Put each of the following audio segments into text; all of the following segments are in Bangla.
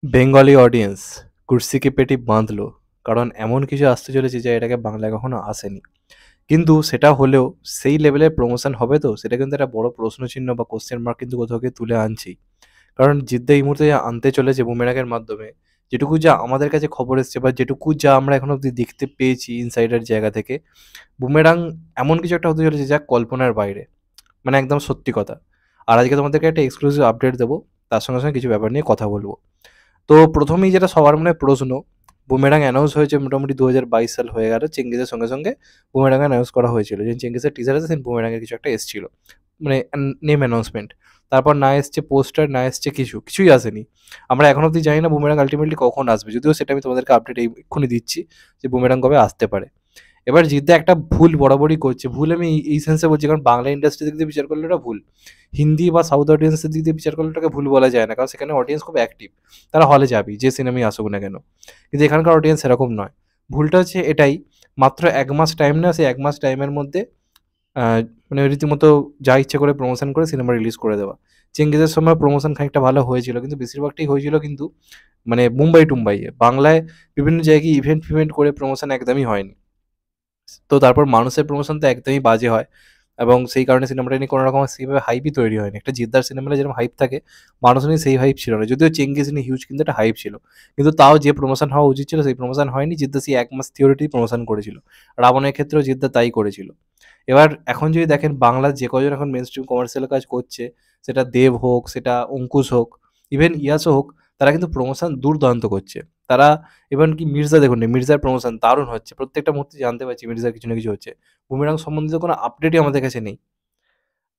বেঙ্গলি অডিয়েন্স কুর্সিকে পেটি বাঁধলো, কারণ এমন কিছু আসতে চলেছে যা এটাকে বাংলায় কখনো আসেনি। কিন্তু সেটা হলেও সেই লেভেলের প্রমোশন হবে তো, সেটা কিন্তু একটা বড় প্রশ্নচিহ্ন বা কোশ্চেন মার্ক কিন্তু কোথাও গিয়ে তুলে আনছেই। কারণ জিদ্দা এই মুহূর্তে যা আনতে চলেছে বুমেরাংয়ের মাধ্যমে, যেটুকু যা আমাদের কাছে খবর এসছে বা যেটুকু যা আমরা এখন অব্দি দেখতে পেয়েছি ইনসাইডার জায়গা থেকে, বুমেরাং এমন কিছু একটা হতে চলেছে যা কল্পনার বাইরে, মানে একদম সত্যি কথা। আর আজকে তোমাদেরকে একটা এক্সক্লুসিভ আপডেট দেবো, তার সঙ্গে সঙ্গে কিছু ব্যাপার নিয়ে কথা বলবো। তো প্রথমেই যেটা সবার মনে প্রশ্ন, বুমেরাং অ্যানাউন্স হয়েছে মোটামুটি 2022 সাল হয়ে গেল, চেঙ্গিজের সঙ্গে সঙ্গে বুমেরাং অ্যানাউন্স করা হয়েছিল, যে চেঙ্গিজের টিজার আছে সেদিন বুমেরাংয়ের কিছু একটা এসেছিল, মানে নেম অ্যানাউন্সমেন্ট। তারপর না এসছে পোস্টার, না এসছে কিছুই আসেনি। আমরা এখন অবধি জানি না বুমেরাং আলটিমেটলি কখন আসবে, যদিও সেটা আমি তোমাদেরকে আপডেট এক্ষুনি দিচ্ছি যে বুমেরাং কবে আসতে পারে। এবার জিদ্দা একটা ভুল বরাবরই করছে, ভুল আমি এই সেন্সে বলছি কারণ বাংলা ইন্ডাস্ট্রি দিক দিয়ে বিচার করলে এটা ভুল। হিন্দি বা সাউথ অডিয়েন্সের দিক দিয়ে বিচার করলে এটাকে ভুল বলা যায় না, কারণ সেখানে অডিয়েন্স খুব অ্যাক্টিভ, তারা হলে যাবেই যে সিনেমাই আসুক না কেন। কিন্তু এখানকার অডিয়েন্স এরকম নয়। ভুলটা হচ্ছে এটাই, মাত্র 1 মাস টাইম না, সেই 1 মাস টাইমের মধ্যে আহ, মানে রীতিমতো যা ইচ্ছে করে প্রমোশন করে সিনেমা রিলিজ করে দেওয়া। চেঙ্গিজের সময় প্রমোশন খানিকটা ভালো হয়েছিল, কিন্তু বেশিরভাগটাই হয়েছিল কিন্তু মানে মুম্বাই টুম্বাইয়ে, বাংলায় বিভিন্ন জায়গায় ইভেন্ট ফিভেন্ট করে প্রমোশন একদমই হয়নি। তো তারপর মানুষের প্রমোশন তো একদমই বাজে হয়, এবং সেই কারণে সিনেমাটা নিয়ে কোনো রকম সেইভাবে হাইপই তৈরি হয়নি। একটা জিদ্দার সিনেমাতে যেরকম হাইপ থাকে, মানুষ নিয়ে সেই হাইপ ছিল না, যদিও চেঙ্গিজ নিয়ে হিউজ কিন্তু একটা হাইপ ছিল। কিন্তু তাও যে প্রমোশন হওয়া উচিত ছিল সেই প্রমোশন হয়নি, জিদ্দা সেই 1 মাস থিওরিটি প্রমোশন করেছিল। রাবণের ক্ষেত্রেও জিদ্দা তাই করেছিল। এবার এখন যদি দেখেন বাংলার যে কজন এখন মেন স্ট্রিম কমার্শিয়াল কাজ করছে, সেটা দেব হোক, সেটা অঙ্কুশ হোক, ইভেন ইয়াসও হোক, তারা কিন্তু প্রমোশন দুর্দান্ত করছে। তারা ইভেন কি মির্জা দেখুন না, মির্জার প্রমোশন দারুণ হচ্ছে, প্রত্যেকটা মুহূর্তে জানতে পারছি মির্জার কিছু না কিছু হচ্ছে। বুমেরাং সম্বন্ধিত কোনো আপডেটই আমাদের কাছে নেই।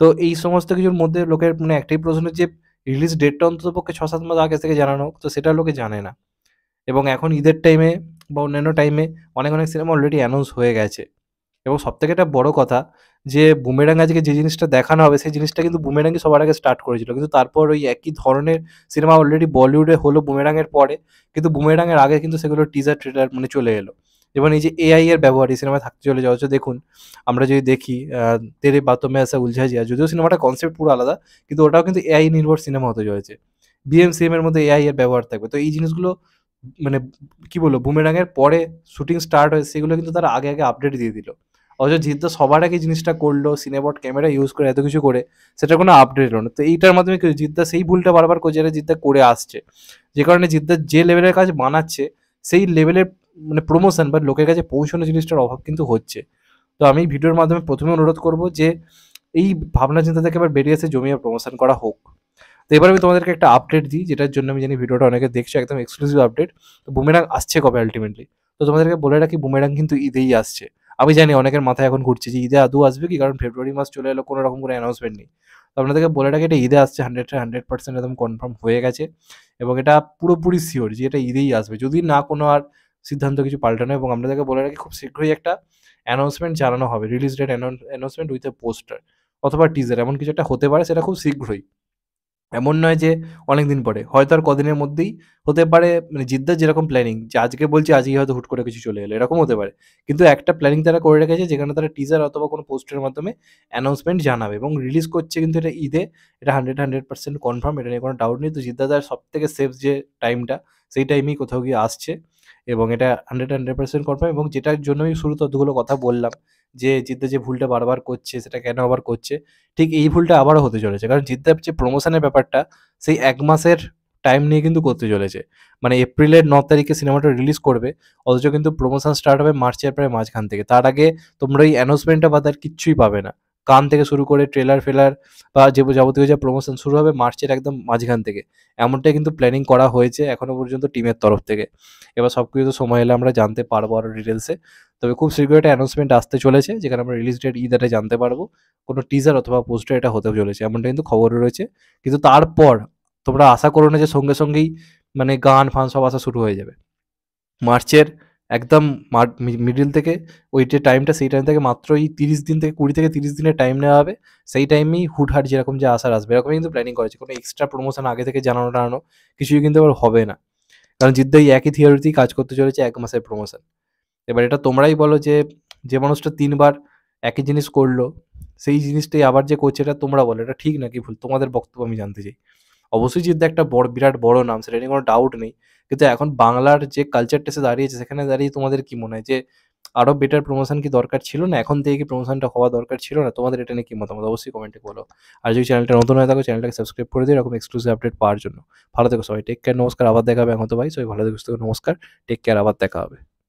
তো এই সমস্ত কিছুর মধ্যে লোকের মানে একটাই প্রশ্ন যে রিলিজ ডেটটা অন্ততপক্ষে ৬-৭ মাস আগে থেকে জানানো হোক, তো সেটা লোকে জানে না। এবং এখন ঈদের টাইমে বা অন্যান্য টাইমে অনেক সিনেমা অলরেডি অ্যানাউন্স হয়ে গেছে। এবং সবথেকে একটা বড় কথা, যে বুমেরাং আজকে যে জিনিসটা দেখানো হবে সেই জিনিসটা কিন্তু বুমেরাংই সবার আগে স্টার্ট করেছিল। কিন্তু তারপর ওই একই ধরনের সিনেমা অলরেডি বলিউডে হলো বুমেরাংয়ের পরে, কিন্তু বুমেরাংয়ের আগে কিন্তু সেগুলো টিজার ট্রেলার মানে চলে এলো। এবং এই যে এআই এর ব্যবহার এই সিনেমায় থাকতে চলে যাওয়া হচ্ছে, দেখুন আমরা যদি দেখি তেরে বাতোঁ মে ऐसा উলঝা জিয়া, যদিও সিনেমাটার কনসেপ্ট পুরো আলাদা, কিন্তু ওটাও কিন্তু এআই নির্ভর সিনেমা হতে চলেছে। বিএমসিএম এর মধ্যে এআই এর ব্যবহার থাকবে। তো এই জিনিসগুলো মানে কি বলবো, বুমেরাংয়ের পরে শুটিং স্টার্ট হয় সেগুলো কিন্তু তারা আগে আপডেট দিয়ে দিল। অথচ জিদ্দা সবার আগে জিনিসটা করলো, সিনেবট ক্যামেরা ইউজ করে এত কিছু করে, সেটার কোনো আপডেট এলো না। তো এইটার মাধ্যমে কি হচ্ছে, জিদ্দা সেই ভুলটা বারবার করছে যেটা জিদ্দা করে আসছে, যে কারণে জিদ্দা যে লেভেলের কাজ বানাচ্ছে সেই লেভেলের মানে প্রমোশন বা লোকের কাছে পৌঁছানো জিনিসটার অভাব কিন্তু হচ্ছে। তো আমি ভিডিওর মাধ্যমে প্রথমে অনুরোধ করব যে এই ভাবনা চিন্তা থেকে এবার বেরিয়ে এসে জমিয়ে প্রমোশন করা হোক। তো এবার আমি তোমাদেরকে একটা আপডেট দিই, যেটার জন্য আমি জানি ভিডিওটা অনেকে দেখছো, একদম এক্সক্লুসিভ আপডেট। তো বুমেরাং আসছে কবে আলটিমেটলি, তো তোমাদেরকে বলে রাখি বুমেরাং কিন্তু ঈদেই আসছে। আমি জানি অনেকের মাথায় এখন ঘুরছে যে ঈদে আদৌ আসবে কি, কারণ ফেব্রুয়ারি মাস চলে এলো, কোনো রকম কোনো অ্যানাউন্সমেন্ট নেই। তো আপনাদেরকে বলে রাখি এটা ঈদে আসছে, 100% একদম কনফার্ম হয়ে গেছে। এবং এটা পুরোপুরি শিওর যে এটা ঈদেই আসবে, যদি না কোনো আর সিদ্ধান্ত কিছু পাল্টানো। এবং আপনাদেরকে বলে রাখি খুব শীঘ্রই একটা অ্যানাউন্সমেন্ট জানানো হবে, release date announcement with a poster অথবা টিজার, এমন কিছু একটা হতে পারে, সেটা খুব শীঘ্রই। এমন নয় যে অনেকদিন পরে, হয়তো আর কদিনের মধ্যেই হতে পারে। মানে জিদ্দার যেরকম প্ল্যানিং, যে আজকে বলছি আজকেই হয়তো হুট করে কিছু চলে এলো, এরকম হতে পারে। কিন্তু একটা প্ল্যানিং তারা করে রেখেছে, যেখানে তারা টিজার অথবা কোনো পোস্টের মাধ্যমে অ্যানাউন্সমেন্ট জানাবে এবং রিলিজ করছে কিন্তু এটা ঈদে। এটা 100% কনফার্ম, এটা নিয়ে কোনো ডাউট নেই। তো জিদ্দা তার সব থেকে সেফ যে টাইমটা, সেই টাইমেই কোথাও গিয়ে আসছে। এবং এটা 100% কনফার্ম। এবং যেটার জন্য আমি শুরুতে অতগুলো কথা বললাম, যে জিদ্দা যে ভুলটা বারবার করছে সেটা কেন আবার করছে, ঠিক এই ভুলটা আবারও হতে চলেছে। কারণ জিদ্দার যে প্রমোশনের ব্যাপারটা, সেই ১ মাসের টাইম নিয়ে কিন্তু করতে চলেছে। মানে এপ্রিলের ৯ তারিখে সিনেমাটা রিলিজ করবে, অথচ কিন্তু প্রমোশন স্টার্ট হবে মার্চের প্রায় মাঝখান থেকে। তার আগে তোমরা এই অ্যানাউন্সমেন্টটা বাদে আর কিচ্ছুই পাবে না। গান থেকে শুরু করে ট্রেলার-ফেলার বা যাবতীয় যা প্রমোশন শুরু হবে মার্চের একদম মাঝখান থেকে। এমনটাই কিন্তু প্ল্যানিং করা হয়েছে এখনো পর্যন্ত টিমের তরফ থেকে। এবার সবকিছু তো সময় এলে আমরা জানতে পারবো আরও ডিটেলসে। তবে খুব শীঘ্রই একটা অ্যানাউন্সমেন্ট আসতে চলেছে, যেখানে আমরা রিলিজ ডেট ঈদ এটা জানতে পারবো। কোনো টিজার অথবা পোস্টার এটা হতেও চলেছে, এমনটা কিন্তু খবরে রয়েছে। কিন্তু তারপর তোমরা আশা করো না যে সঙ্গে সঙ্গেই মানে গান ফান সব আসা শুরু হয়ে যাবে। মার্চের একদম মিডিল থেকে ওই যে টাইমটা, সেই টাইম থেকে মাত্র এই 30 দিন থেকে 20 থেকে 30 দিনের টাইম নেওয়া হবে। সেই টাইমেই হুটহাট যেরকম যে আসার আসবে, এরকমই কিন্তু প্ল্যানিং করেছে। কোনো এক্সট্রা প্রমোশন আগে থেকে জানানো টানানো কিছুই কিন্তু আবার হবে না। কারণ জিদ্দা এই একই থিওরিতেই কাজ করতে চলেছে, 1 মাসের প্রমোশন। এবার এটা তোমরাই বলো যে, যে মানুষটা ৩ বার একই জিনিস করলো, সেই জিনিসটাই আবার যে করছে, এটা তোমরা বলো এটা ঠিক নাকি ভুল? তোমাদের বক্তব্য আমি জানতে চাই। অবশ্যই জিতদা একটা বিরাট বড় নাম, সেটা নিয়ে কোনো ডাউট নেই। কিন্তু এখন বাংলার যে কালচারটা এসে দাঁড়িয়েছে, সেখানে দাঁড়িয়ে তোমাদের কি মনে হয় যে আরো বেটার প্রমোশন কি দরকার ছিল না? এখন থেকে কি প্রমোশনটা হওয়া দরকার ছিল না? তোমাদের এটা নিয়ে কি মতামত? অবশ্যই কমেন্টে বলো। আর যদি চ্যানেলটা নতুন হয়ে থাকো, চ্যানেলটাকে সাবস্ক্রাইব করে দিও এরকম এক্সক্লুসিভ আপডেট পাওয়ার জন্য। ভালো থেকো সবাই। টেক কেয়ার, নমস্কার। আবার দেখা হবে এখন তো ভাই। সবাই ভালো থেকো, সুস্থ থেকো। নমস্কার। টেক কেয়ার, আবার দেখা হবে।